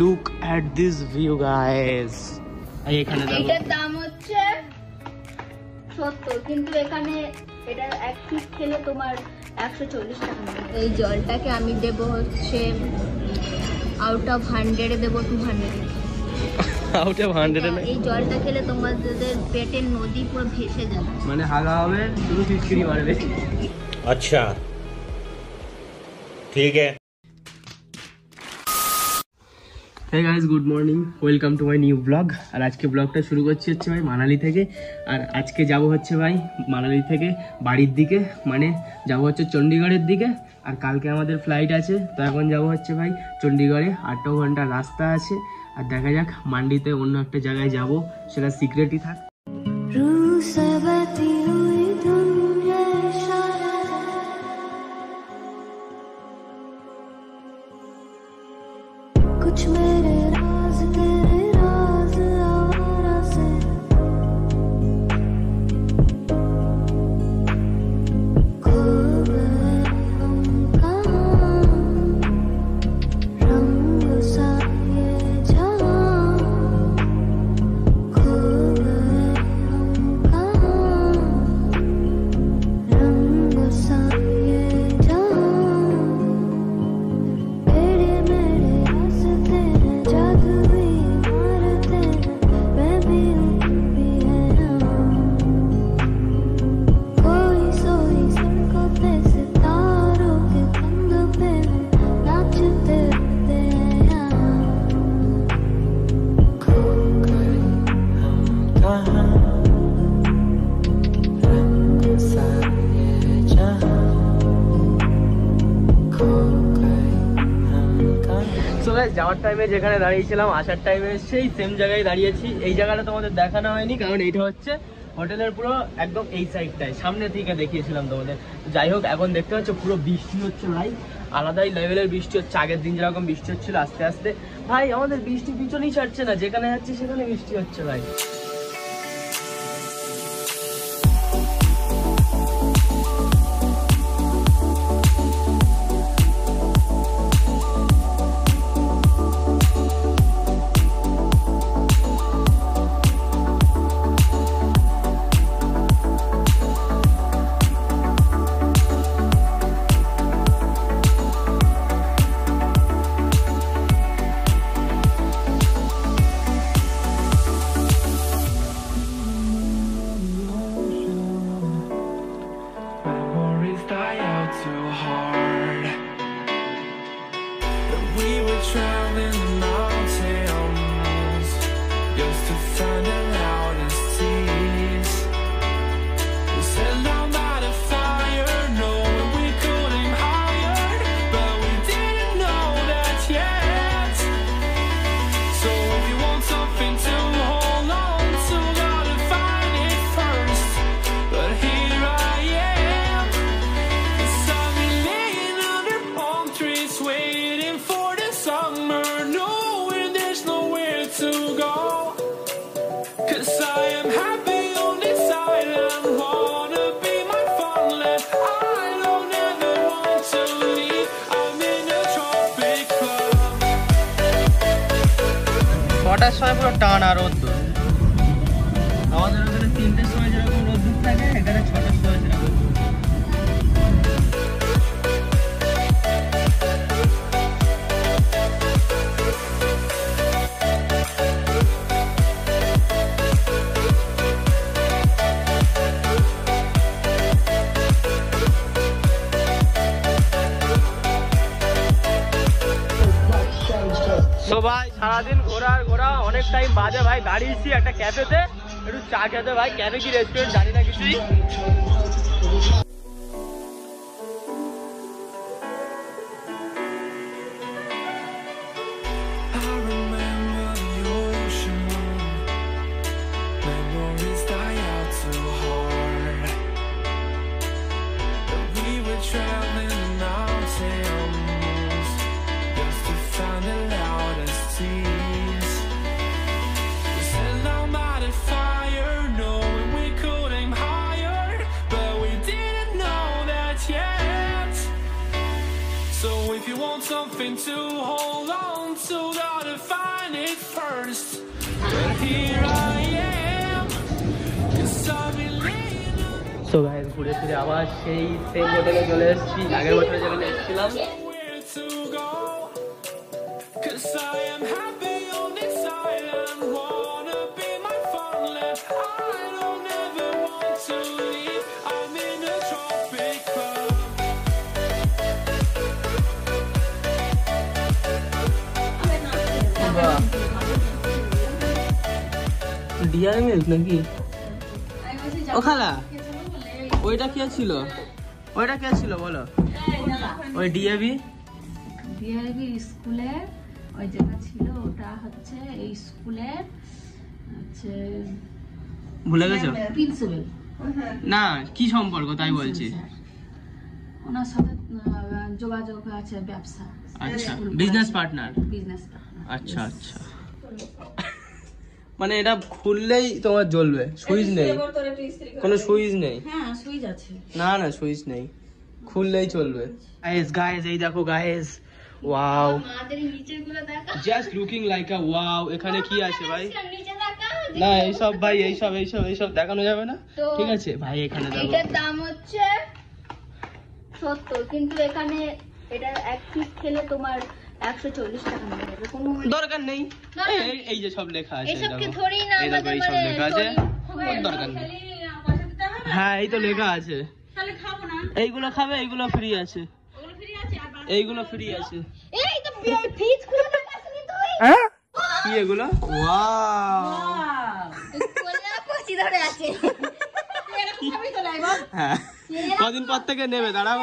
Look at this view, guys. এখানে এটার দাম হচ্ছে 70, কিন্তু এখানে এটা এক পিস খেলে তোমার 140 টাকা। এই জলটাকে আমি দেব হচ্ছে আউট অফ 100 দেব 200। আউট অফ 100 এ এই জলটা খেলে তোমাদের পেটের নদী পুরো ভেসে যাবে, মানে হাগা হবে, শুধু ফিটকিরি মারবে। আচ্ছা ঠিক আছে। Hey guys, good morning, welcome to my new vlog। আর আজকে ব্লগটা শুরু করছি হচ্ছে ভাই মানালি থেকে। আর আজকে যাব হচ্ছে ভাই মানালি থেকে বাড়ির দিকে, মানে যাব হচ্ছে চণ্ডীগড়ের দিকে। আর কালকে আমাদের ফ্লাইট আছে, তো এখন যাব হচ্ছে ভাই চণ্ডীগড়ে। 8 ঘন্টা রাস্তা আছে। আর দেখা যাক মান্ডিতে অন্য একটা জায়গায় যাব, সেটা সিক্রেটই থাক। कुछ मेरे राज तेरे राज आवारा से खो गए हम कहाँ, रंग सा ये जहाँ खो गए हम कहाँ, रंग सा ये जहाँ मेरे मेरे যাওয়ার টাইমে যেখানে দাঁড়িয়েছিলাম, আসার টাইমে সেই সেম জায়গায় দাঁড়িয়েছি। এই জায়গাটা তোমাদের দেখানো হয়নি, কারণ এইটা হচ্ছে হোটেলের পুরো একদম এই সাইডটায়, সামনে থেকে দেখিয়েছিলাম তোমাদের। যাই হোক, এখন দেখতে পাচ্ছ পুরো বৃষ্টি হচ্ছে ভাই, আলাদাই লেভেলের বৃষ্টি হচ্ছে। আগের দিন যেরকম বৃষ্টি হচ্ছিল আস্তে আস্তে, ভাই আমাদের বৃষ্টি পিছনেই ছাড়ছে না, যেখানে যাচ্ছে সেখানে বৃষ্টি হচ্ছে ভাই। ছটার সময় পুরো টানা রোদ্দুর, আমাদের ওখানে 3টের সময় যেরকম রোদ্দুর থাকে, এখানে 6টার সময় যেরকম। তো ভাই সারাদিন ঘোরা অনেক টাইম বাজে ভাই, দাঁড়িয়েছি একটা ক্যাফেতে একটু চা খেতে। ভাই ক্যাফে কি রেস্টুরেন্ট জানি না কিছুই। first, but here I am, 'cause I've been laying on so guys ঘুরে ফিরে আবার সেই সেম হোটেলে চলে এসেছি, আগের হোটেলে যেখানে এসেছিলাম। where to go, 'cause I am happy on this island, wanna be my farmland, I don't ever want to leave, I'm in a tropic club. Dairy milk নাকি? ও খালা ওইটা কে ছিল? ওইটা কে ছিল বলো? ওই ডিএবি স্কুলের ওই যেটা ছিল ওটা হচ্ছে এই স্কুলের হচ্ছে ভুলে গেছো? প্রিন্সিপাল। না কি সম্পর্ক তাই বলছি। ওনার সাথে যোগাযোগ আছে, ব্যবসা, আচ্ছা বিজনেস পার্টনার। বিজনেস। আচ্ছা আচ্ছা, মানে এটা খুললেই তোমার জ্বলবে, সুইচ নেই, কোনো সুইচ নেই? হ্যাঁ সুইচ আছে। না না সুইচ নেই, খুললেই চলবে। গাইস গাইস এই দেখো গাইস, ওয়াও, আমাদের নিচেগুলো দেখা, জাস্ট লুকিং লাইক আ ওয়াও। এখানে কি আছে ভাই? নিচে দেখা না এইসব ভাই, এইসব দেখানো যাবে না, ঠিক আছে ভাই? এখানে দেখো, এটার দাম হচ্ছে 70, কিন্তু এখানে এটা এক পিস খেলে তোমার 140 টাকা নেবে। কোনো দরকার নেই, এই যে সব লেখা আছে, এসবকে ধরেই না এই দেখো আমাদের এই সব লেখা আছে, মানে দরকার নেই। হ্যাঁ এই তো লেখা আছে, এইগুলো খাবে, এইগুলো ফ্রি আছে, এইগুলো ফ্রি আছে। এই তো ফ্রিজ খুলে দেখাসনি তুই? হ্যাঁ কি এগুলো? ওয়াও, কোলা কচি ধরে আছে। হ্যাঁ কদিন পর থেকে নেবে, দাঁড়াও।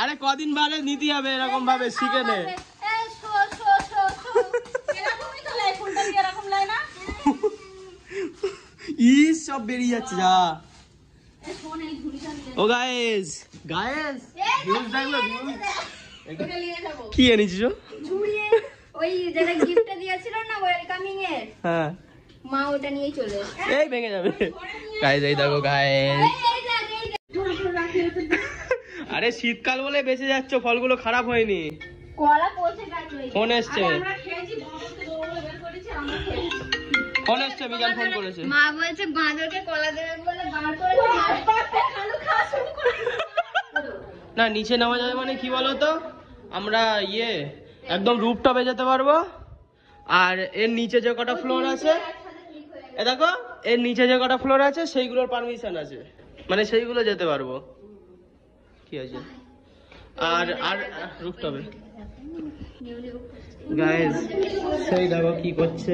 আরে কদিন বাদে নিতে হবে, এরকম ভাবে শিখে নে। ইস সব বেরিয়ে যাচ্ছে যা। ও গাইস গাইস, ভিউজ দেখলো, ভিউজ কি এনেছিস? ওই যেটা গিফটটা দিয়েছিল না ওয়েলকামিং এর, হ্যাঁ মা ওটা নিয়ে চলে এসেছে। এই ভেঙে যাবে গাইস, এই দেখো গাইস। আরে শীতকাল বলে বেঁচে যাচ্ছ, ফলগুলো খারাপ হয়নি। কলা পচে গেছে। ফোন এসছে, আমরা খেয়েছি, বের করেছি, আমরা খেয়েছি। ফোন এসছে, মিজান ফোন করেছে। মা বলছে বাঁদরকে কলা দেবে বলে বার করেছে, খালু খাওয়া শুরু করে। না নিচে নামা যাবে মানে কি বলতো, আমরা একদম রুফটপে যেতে পারবো, আর এর নিচে যে কটা ফ্লোর আছে, এ দেখো এর নিচে যে কটা ফ্লোর আছে সেইগুলোর পারমিশন আছে, মানে সেইগুলো যেতে পারবো, কি আছে। আর আর রুফটপে গাইস সেই দেখো কি করছে।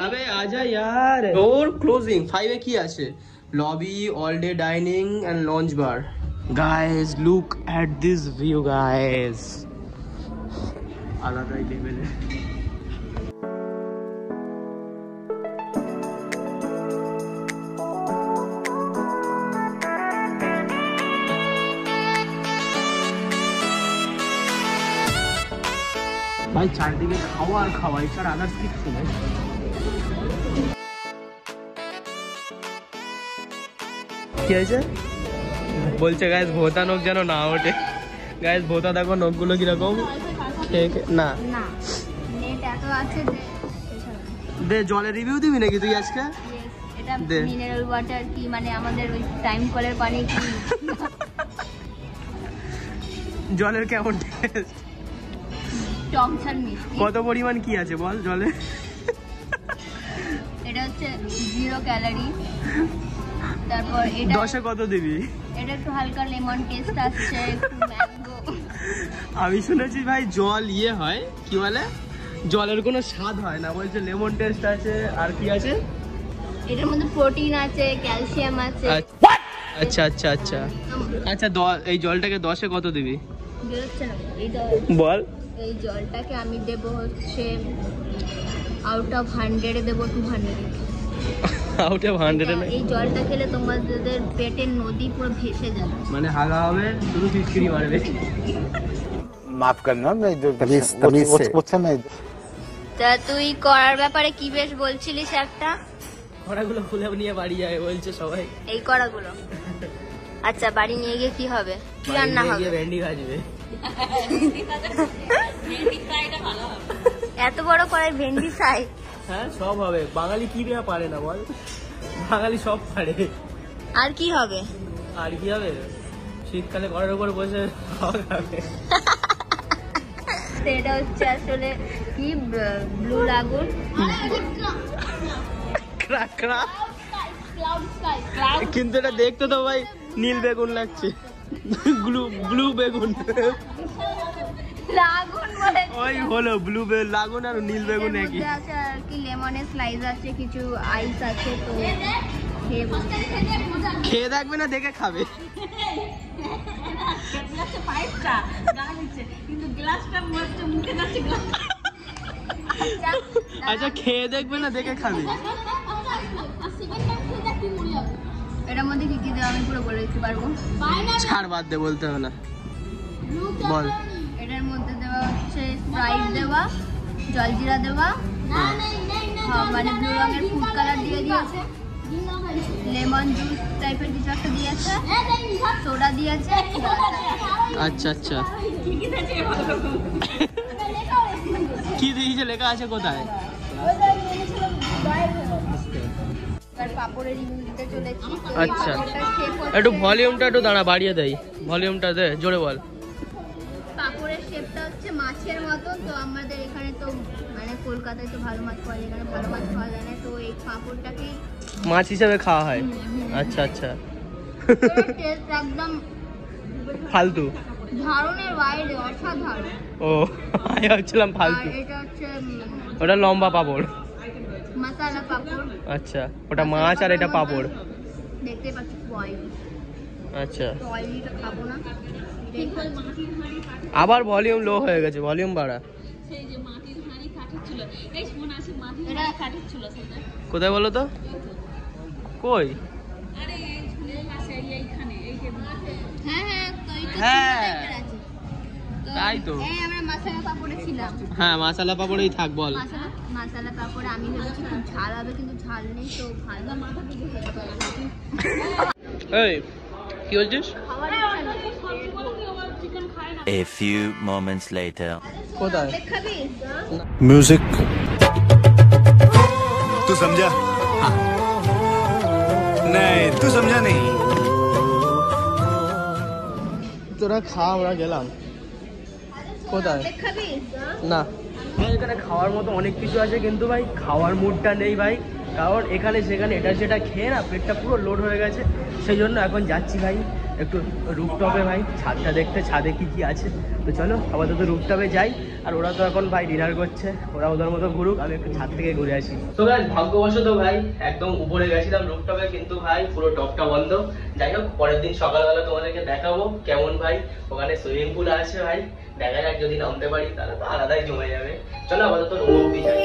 আবে আজা यार, ডোর ক্লোজিং। 5 এ কি আছে? Lobby, all day dining and lunch bar. Guys look at this view guys, আলাদাই লেভেলে। ভাই চারদিকে খাওয়া আর খাওয়া, এছাড়া আদার্স কিছু নেই। কি হয়েছে বলছে গাইস, ভোতা নখ যেন না ওঠে। গাইস ভোতা দেখো নখগুলো কিরকম, না না নেট এত আছে দে। জলের রিভিউ দিবি নাকি তুই আজকে? এটা দে। মিনারেল ওয়াটার কি, মানে আমাদের ওই টাইম কলের পানি কি জলের কেমন টেস্ট, টকঝাল মিষ্টি। কত পরিমাণ কি আছে বল জলে? এটা হচ্ছে 0 ক্যালোরি। তারপর এটা 10-এ কত দিবি? এটা একটু হালকা লেমন টেস্ট আসছে, একটু ম্যাঙ্গো। আমি শুনেছি ভাই জল হয় কি বলে, জলের কোনো স্বাদ হয় না, বলছে লেমন টেস্ট আছে। আর কি আছে? এটার মধ্যে প্রোটিন আছে, ক্যালসিয়াম আছে। আচ্ছা আচ্ছা আচ্ছা আচ্ছা। এই জলটাকে 10-এ কত দিবি বেরোচ্ছে না বল? এই জলটাকে আমি দেবো হচ্ছে আউট অফ 100 দেবো 200। আউট অফ 100 না? এই জলটা খেলে তোমাদের পেটের নদী পুরো ভেসে যাবে, মানে হাগা হবে, শুধু ফিটকিরি মারবে। माफ करना मैं जो वो मैं তা তুই করার ব্যাপারে কি বেশ বলছিলিস একটা? কড়াগুলো খুলে নিয়ে বাড়ি যায় বলছে সবাই। এই কড়াগুলো আচ্ছা বাড়ি নিয়ে গিয়ে কি হবে, কি রান্না হবে? ভেন্ডি ভাজবে। এত বড় কড়াই ভেন্ডি ফ্রাই? হ্যাঁ সব হবে, বাঙালি কি দেয়া পারে না বল, বাঙালি সব পারে। আর কি হবে? আর কি হবে, শীতকালে ঘরের উপর বসে খাওয়া খাবে। এটা হচ্ছে আসলে কি ব্লু লাগুন, কিন্তু এটা দেখতে তো ভাই নীল বেগুন লাগছে, ব্লু বেগুন। লাগুন বলে ওই হলো ব্লু লাগুন আর নীল বেগুন একই। আছে আর কি, লেমনের স্লাইস আছে, কিছু আইস আছে, তো খেয়ে দেখবে না দেখে খাবে। আচ্ছা খেয়ে দেখবে না দেখে খাবে। এটার মধ্যে কি কি দেওয়া আমি পুরো বলে দিতে পারবো। ছাড় বাদ দে, বলতে হবে না, বল। এটার মধ্যে দেওয়া হচ্ছে স্প্রাইট দেওয়া, জলজিরা দেওয়া, মানে ব্লু রঙের ফুড কালার দিয়ে দিয়েছে, লেমন জুস টাইপের কিছু একটা দিয়েছে, সোডা দিয়েছে। আচ্ছা আচ্ছা, কি দিয়েছে লেখা আছে কোথায়? পাপড়ের রিভিউ দিতে চলেছি। আচ্ছা একটু ভলিউমটা একটু দাঁড়া, বাড়িয়ে দেয় ভলিউমটা, দে জোরে বল। পাপড়ের শেপটা হচ্ছে মাছের মতো, তো আমাদের এখানে তো মানে কলকাতায় তো ভালো মাছ পাওয়া যায়, এখানে ভালো মাছ পাওয়া যায় না, তো এই পাপড়টাকে মাছ হিসেবে খাওয়া হয়। আচ্ছা আচ্ছা, টেস্ট একদম ফালতু, ধারণের বাইরে, অসাধারণ। ও আমি ভাবছিলাম আর ফালতু। এটা হচ্ছে ওটা লম্বা পাপড়। মশলা পাপড়। আচ্ছা ওটা মাছ আর এটা পাপড়। দেখতে পাচ্ছি অয়েলি, আচ্ছা তো অয়েলিটা খাবো না। আবার ভলিউম লো হয়ে গেছে, ভলিউম বাড়া। কোথায় বলো তো, কই? হ্যাঁ হ্যাঁ, তো এইটা হ্যাঁ, টাইপের আছে। তাই তো। এই আমরা মশলা পাপড়ে ছিলাম। হ্যাঁ মশলা পাপড়েই থাক, বল। মশলা পাপড় আমি ভেবেছি খুব ঝাল হবে, কিন্তু ঝাল নেই, তো ভালো মাথা থেকে খেতে পারবো। এই কি বলছিস? খাওয়ার A few moments later. কোথায়? খাবি? म्यूजिक तू समझा? हाँ। नहीं तू समझा नहीं। তোরা খা, আমরা গেলাম। কোথায়? খাবি? না এখানে খাওয়ার মতো অনেক কিছু আছে, কিন্তু ভাই খাওয়ার মুডটা নেই ভাই, কারণ এখানে সেখানে এটা সেটা খেয়ে না পেটটা পুরো লোড হয়ে গেছে। সেই জন্য এখন যাচ্ছি ভাই একটু রুফটপে ভাই, ছাদটা দেখতে, ছাদে কি কি আছে। তো চলো আপাতত রুফটপে যাই। আর ওরা তো এখন ভাই ডিনার করছে, ওরা ওদের মতো ঘুরুক, আমি একটু ছাদ থেকে ঘুরে আসি। তো ভাই ভাগ্যবশত ভাই একদম উপরে গেছিলাম রুফটপে, কিন্তু ভাই পুরো টপটা বন্ধ। যাই হোক পরের দিন সকালবেলা তোমাদেরকে দেখাবো কেমন ভাই ওখানে সুইমিং পুল আছে ভাই, দেখা যাক যদি নামতে পারি তাহলে তো আলাদাই জমে যাবে। চলো আপাতত রুম অব্দি যাই।